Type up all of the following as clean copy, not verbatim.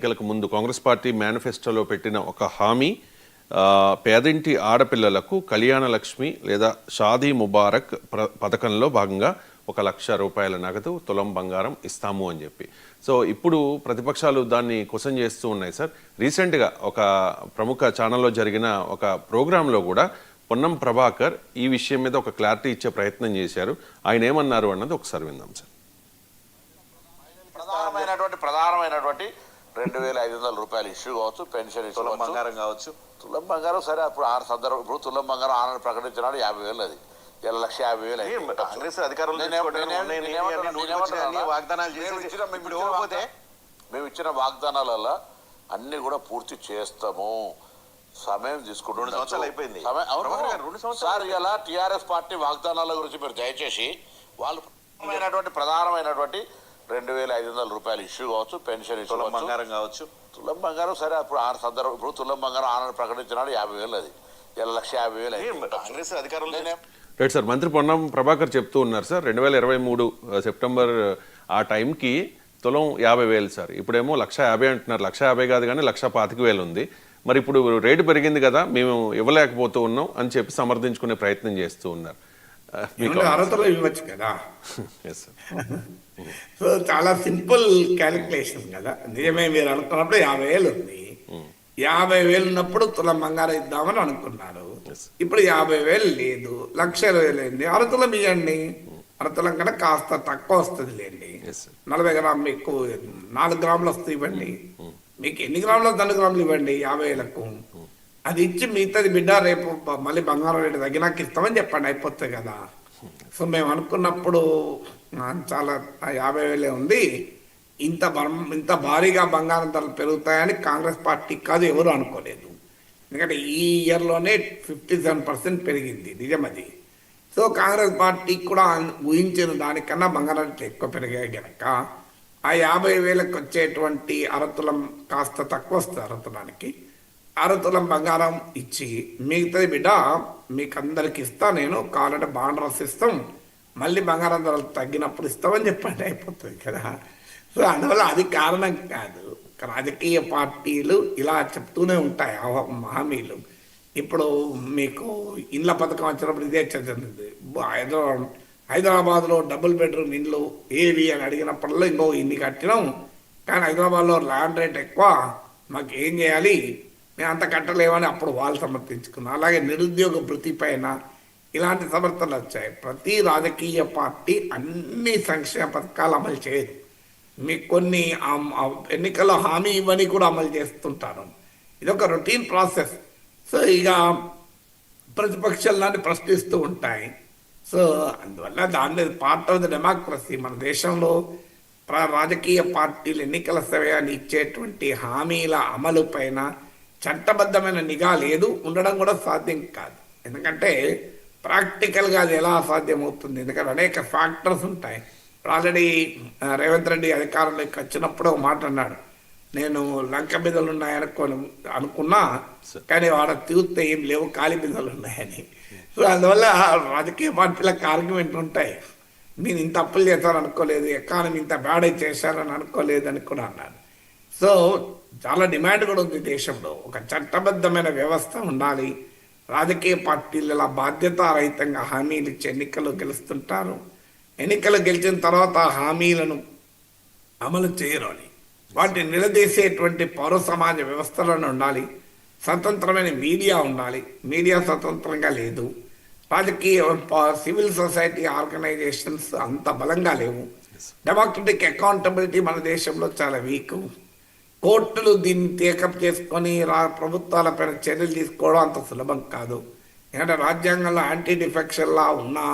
ఎన్నికలకు ముందు కాంగ్రెస్ పార్టీ మేనిఫెస్టోలో పెట్టిన ఒక హామీ పేదింటి ఆడపిల్లలకు కళ్యాణ లక్ష్మి లేదా షాదీ ముబారక్ పథకంలో భాగంగా 1,00,000 రూపాయల నగదు తులం బంగారం ఇస్తాము అని చెప్పి. సో ఇప్పుడు ప్రతిపక్షాలు దాన్ని క్వశ్చన్ చేస్తూ ఉన్నాయి సార్. రీసెంట్గా ఒక ప్రముఖ ఛానల్లో జరిగిన ఒక ప్రోగ్రాంలో కూడా పొన్నం ప్రభాకర్ ఈ విషయం మీద ఒక క్లారిటీ ఇచ్చే ప్రయత్నం చేశారు. ఆయన ఏమన్నారు అన్నది ఒకసారి విందాం సార్. ప్రధానమైనటువంటి 2,500 రూపాయలు ఇష్యూ కావచ్చు, పెన్షన్ ఇష్యూ, తులం బంగారం కావచ్చు. తులం బంగారం సరే, అప్పుడు ఆ సందర్భం ఇప్పుడు తులం బంగారం ఆనని ప్రకటించినాడు 50,000, అది 1,50,000. కాంగ్రెస్ అధికారంలో మేము ఇచ్చిన వాగ్దానాలలో అన్ని కూడా పూర్తి చేస్తాము. సమయం తీసుకుంటూ 2 సంవత్సరాలు అయిపోయింది సార్. ఇలా టీఆర్ఎస్ పార్టీ వాగ్దానాల గురించి మీరు దయచేసి వాళ్ళు ప్రధానమైనటువంటి 2,500 రూపాయలు ఇష్యూ కావచ్చు, పెన్షన్ ఇష్యూ, తులం బంగారం కావచ్చు. తులం బంగారం సరే, అప్పుడు ఆ సందర్భం ఇప్పుడు తులం బంగారం ఆనని ప్రకటించినాడు 50,000, అది 1,50,000. కాంగ్రెస్ అధికారంలో రైట్ సార్. మంత్రి పొన్నం ప్రభాకర్ చెప్తూ ఉన్నారు సార్, 2023 సెప్టెంబర్ ఆ టైంకి తులం 50,000 సార్. ఇప్పుడేమో 1,50,000 అంటున్నారు. 1,50,000 కాదు కానీ 1,25,000 ఉంది. మరి ఇప్పుడు రేటు పెరిగింది కదా, మేము ఇవ్వలేకపోతూ ఉన్నాం అని చెప్పి సమర్థించుకునే ప్రయత్నం చేస్తూ ఉన్నారు. అర్హతలో ఇవ్వచ్చు కదా. సో చాలా సింపుల్ క్యాలిక్యులేషన్ కదా. నిజమే, మీరు అనుకున్నప్పుడు 50,000 ఉంది. 50,000 ఉన్నప్పుడు తులం బంగారం ఇద్దామని అనుకున్నారు. ఇప్పుడు 50,000 లేదు, 1,20,000 అయింది. అరతులం ఇవ్వండి. అరతులం కన్నా కాస్త తక్కువ వస్తుంది లేండి. 40 గ్రాములు ఎక్కువ, 4 గ్రాములు వస్తుంది ఇవ్వండి. మీకు ఎన్ని గ్రాములు 2 గ్రాములు ఇవ్వండి 50,000కు. అది ఇచ్చి మిగతాది బిడ్డ రేపు మళ్ళీ బంగారం రేటు తగ్గినాక ఇస్తామని చెప్పండి, అయిపోతాయి కదా. సో మేము అనుకున్నప్పుడు చాలా 50,000 ఉంది. ఇంత భారీగా బంగారం ధరలు పెరుగుతాయని కాంగ్రెస్ పార్టీ కాదు ఎవరు అనుకోలేదు. ఎందుకంటే ఈ ఇయర్లోనే 57% పెరిగింది, నిజమది. సో కాంగ్రెస్ పార్టీ కూడా ఊహించిన దానికన్నా బంగారం రేట్లు ఎక్కువ పెరిగాయి కనుక ఆ 50,000కి వచ్చేటువంటి అరతులం కాస్త తక్కువ వస్తుంది. అరతులానికి అరతులం బంగారం ఇచ్చి మిగతాది బిడ్డ మీకు అందరికి ఇస్తా, నేను కావాలంటే బాండ్ రాసిస్తాం, మళ్ళీ బంగారం ధరలు తగ్గినప్పుడు ఇస్తామని చెప్పండి, అయిపోతుంది కదా. సో అందువల్ల అది కారణం కాదు. రాజకీయ పార్టీలు ఇలా చెప్తూనే ఉంటాయి హామీలు. ఇప్పుడు మీకు ఇండ్ల పథకం వచ్చినప్పుడు ఇదే చదివింది. హైదరాబాద్లో డబుల్ బెడ్రూమ్ ఇండ్లు ఏవి అని అడిగినప్పుడల్లా ఇంకో ఇన్ని కట్టినాం, కానీ హైదరాబాద్లో ల్యాండ్ రేట్ ఎక్కువ, మాకు ఏం చేయాలి, మేము అంత కట్టలేమని అప్పుడు వాళ్ళు సమర్థించుకున్నాం. అలాగే నిరుద్యోగ భృతి పైన ఇలాంటి సమర్థనలు వచ్చాయి. ప్రతి రాజకీయ పార్టీ అన్ని సంక్షేమ పథకాలు అమలు చేయదు. మీకు కొన్ని ఎన్నికల్లో హామీ ఇవ్వని కూడా అమలు చేస్తుంటారు. ఇదొక రొటీన్ ప్రాసెస్. సో ఇక ప్రతిపక్షాలు లాంటి ప్రశ్నిస్తూ ఉంటాయి. సో అందువల్ల దాని పార్ట్ ఆఫ్ ద డెమోక్రసీ. మన దేశంలో రాజకీయ పార్టీలు ఎన్నికల సమయాన్ని ఇచ్చేటువంటి హామీల అమలు పైన చట్టబద్ధమైన నిఘా లేదు, ఉండడం కూడా సాధ్యం కాదు. ఎందుకంటే ప్రాక్టికల్గా అది ఎలా సాధ్యమవుతుంది? ఎందుకంటే అనేక ఫ్యాక్టర్స్ ఉంటాయి. ఆల్రెడీ రేవంత్ రెడ్డి అధికారంలోకి వచ్చినప్పుడు ఒక మాట అన్నాడు, నేను లంక బిందెలు అనుకున్నా, కానీ వాడ తీస్తే ఏం లేవు, ఖాళీ బిందెలు ఉన్నాయని. సో అందువల్ల రాజకీయ పార్టీలకు ఆర్గ్యుమెంట్ ఉంటాయి. నేను ఇంత అప్పులు చేశాను అనుకోలేదు, ఎకానమీ ఇంత బ్యాడ్ చేశారని అనుకోలేదు అని కూడా అన్నాడు. సో చాలా డిమాండ్ కూడా ఉంది దేశంలో. ఒక చట్టబద్ధమైన వ్యవస్థ ఉండాలి. రాజకీయ పార్టీలు ఇలా బాధ్యతారహితంగా హామీలు ఇచ్చి ఎన్నికల్లో గెలుస్తుంటారు. ఎన్నికలు గెలిచిన తర్వాత హామీలను అమలు చేయరు అని వాటిని నిలదీసేటువంటి పౌర సమాజ వ్యవస్థలను ఉండాలి. స్వతంత్రమైన మీడియా ఉండాలి. మీడియా స్వతంత్రంగా లేదు. రాజకీయ సివిల్ సొసైటీ ఆర్గనైజేషన్స్ అంత బలంగా లేవు. డెమోక్రటిక్ అకౌంటబిలిటీ మన దేశంలో చాలా వీక్. కోర్టులు దీన్ని టేకప్ చేసుకొని ప్రభుత్వాలపైన చర్యలు తీసుకోవడం అంత సులభం కాదు. ఎందుకంటే రాజ్యాంగంలో యాంటీ డిఫెక్షన్ లా ఉన్నా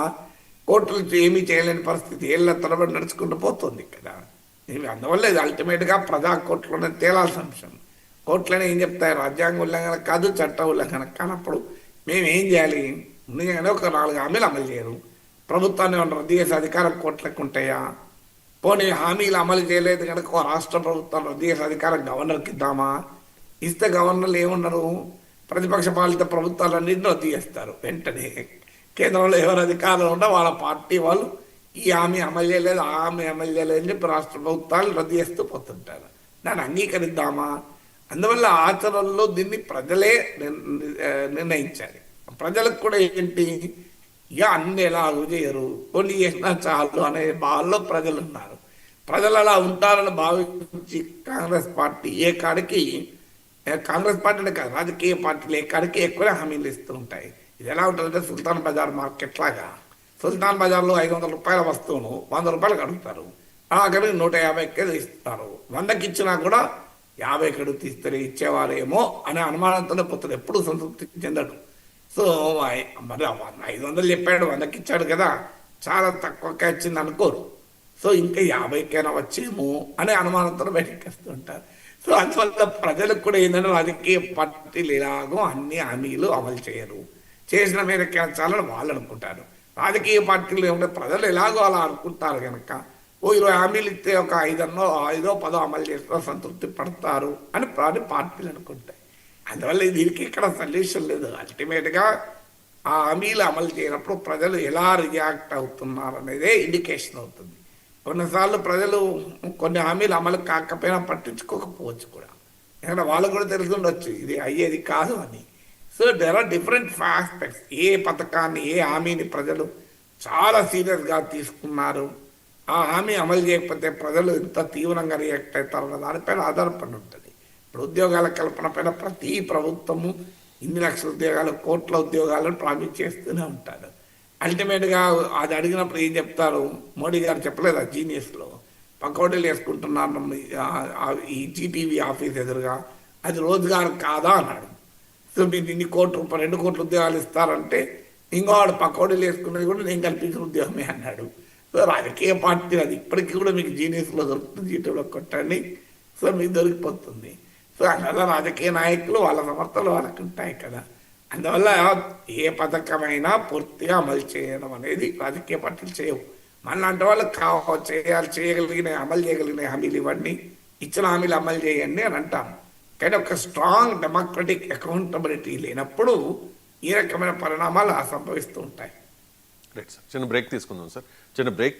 కోర్టులు ఏమీ చేయలేని పరిస్థితి ఏళ్ళ తరబడి నడుచుకుంటూ పోతుంది కదా. అందువల్ల ఇది అల్టిమేట్గా ప్రజా కోర్టులోనే తేలాల్సిన అంశం. కోర్టులోనే ఏం చెప్తాయి, రాజ్యాంగ ఉల్లంఘన కాదు, చట్ట ఉల్లంఘన కానప్పుడు మేము ఏం చేయాలి? ముందుగానే ఒక 4 హామీలు అమలు చేయరు. ప్రభుత్వాన్ని రద్దు చేసే అధికారం కోర్టులకు ఉంటాయా? పోనీ హామీలు అమలు చేయలేదు కనుక రాష్ట్ర ప్రభుత్వం రద్దు చేసే అధికారం గవర్నర్కి ఇద్దామా? ఇస్తే గవర్నర్లు ఏమున్నారు, ప్రతిపక్ష పాలిత ప్రభుత్వాలన్నింటినీ రద్దు చేస్తారు వెంటనే. కేంద్రంలో ఎవరు అధికారులు ఉన్నా వాళ్ళ పార్టీ వాళ్ళు ఈ హామీ అమలు చేయలేదు, ఆ హామీ అమలు చేయలేదు అని చెప్పి రాష్ట్ర ప్రభుత్వాలు రద్దు చేస్తూ పోతుంటారు. దాన్ని అంగీకరిద్దామా? అందువల్ల ఆచరణలో దీన్ని ప్రజలే నిర్ణయించాలి. ప్రజలకు కూడా ఏంటి, ఇక అన్ని ఎలాగూ చేయరు, కొన్ని చేసినా చాలు అనే భావనలో ప్రజలు ఉన్నారు. ప్రజలు అలా ఉంటారని భావించి కాంగ్రెస్ పార్టీ కాంగ్రెస్ పార్టీనే కాదు, రాజకీయ పార్టీలు ఏ కాడికి ఎక్కువ హామీలు ఇస్తూ ఉంటాయి. ఇది ఎలా ఉంటుందంటే సుల్తాన్ బజార్ మార్కెట్ లాగా. సుల్తాన్ బజార్లో 500 రూపాయల వస్తువును 100 రూపాయలకు అడుగుతారు, అక్కడికి 150కే ఇస్తారు. 100కి ఇచ్చినా కూడా 50కి అడుగుతూ ఇస్తారు, ఇచ్చేవారేమో అనే అనుమానంతోనే పోతుంది, ఎప్పుడు సంతృప్తి చెందడు. సో మరి 500 చెప్పాడు, 100కి ఇచ్చాడు కదా, చాలా తక్కువగా ఇచ్చింది అనుకోరు. సో ఇంకా 50కైనా వచ్చేమో అనే అనుమానంతో బయటకు వస్తుంటారు. సో అందువల్ల ప్రజలకు కూడా ఏంటంటే రాజకీయ పార్టీలు ఎలాగో అన్ని హామీలు అమలు చేయరు, చేసిన మేరకే చాలని వాళ్ళు అనుకుంటారు. రాజకీయ పార్టీలు ఏమంటే ప్రజలు ఎలాగో అలా అనుకుంటారు కనుక 20 హామీలు ఇస్తే ఒక 5-10 అమలు చేసినా సంతృప్తి పడతారు అని పార్టీలు అనుకుంటాయి. అందువల్ల దీనికి ఇక్కడ సొల్యూషన్ లేదు. అల్టిమేట్గా ఆ హామీలు అమలు చేయనప్పుడు ప్రజలు ఎలా రియాక్ట్ అవుతున్నారు అనేదే ఇండికేషన్ అవుతుంది. కొన్నిసార్లు ప్రజలు కొన్ని హామీలు అమలు కాకపోయినా పట్టించుకోకపోవచ్చు కూడా, ఎందుకంటే వాళ్ళు కూడా తెలుసుండొచ్చు ఇది అయ్యేది కాదు అని. So there are different aspects. ఏ పథకాన్ని, ఏ హామీని ప్రజలు చాలా సీరియస్గా తీసుకున్నారు, ఆ హామీ అమలు చేయకపోతే ప్రజలు ఎంత తీవ్రంగా రియాక్ట్ అవుతారన్న దానిపైన ఆధారపడి ఉంటుంది. ఇప్పుడు ఉద్యోగాల కల్పన పైన ప్రతి ప్రభుత్వము ఇన్ని లక్షల ఉద్యోగాలు, కోట్ల ఉద్యోగాలను ప్రామిస్ చేస్తూనే ఉంటారు. అల్టిమేట్గా అది అడిగినప్పుడు ఏం చెప్తారు, మోడీ గారు చెప్పలేదు ఆ జీనియస్లో, పకోడీలు వేసుకుంటున్నారు ఈ జీటీవీ ఆఫీస్ ఎదురుగా, అది రోజుగారు కాదా అన్నాడు. సో మీరు ఇన్ని కోట్ల రూపాయలు 2 కోట్ల ఉద్యోగాలు ఇస్తారంటే ఇంకోవాడు పకోడీలు వేసుకునేది కూడా నేను కల్పించిన ఉద్యోగమే అన్నాడు. సో రాజకీయ పార్టీ అది ఇప్పటికీ కూడా మీకు జీనియస్లో దొరుకుతుంది, జీటీవీలో కొట్టండి, సో మీకు దొరికిపోతుంది. సో అందువల్ల రాజకీయ నాయకులు వాళ్ళ సమర్థనలు వాళ్ళకి ఉంటాయి కదా. అందువల్ల ఏ పథకమైనా పూర్తిగా అమలు చేయడం అనేది రాజకీయ పార్టీలు చేయవు. మనలాంటి వాళ్ళు చేయగలిగిన అమలు చేయగలిగిన హామీలు ఇవ్వండి, ఇచ్చిన హామీలు అమలు చేయండి అని అంటాం. కానీ ఒక స్ట్రాంగ్ డెమోక్రటిక్ అకౌంటబిలిటీ లేనప్పుడు ఈ రకమైన పరిణామాలు సంభవిస్తూ ఉంటాయి. రైట్ సార్, చిన్న బ్రేక్ తీసుకుందాం సార్. బ్రేక్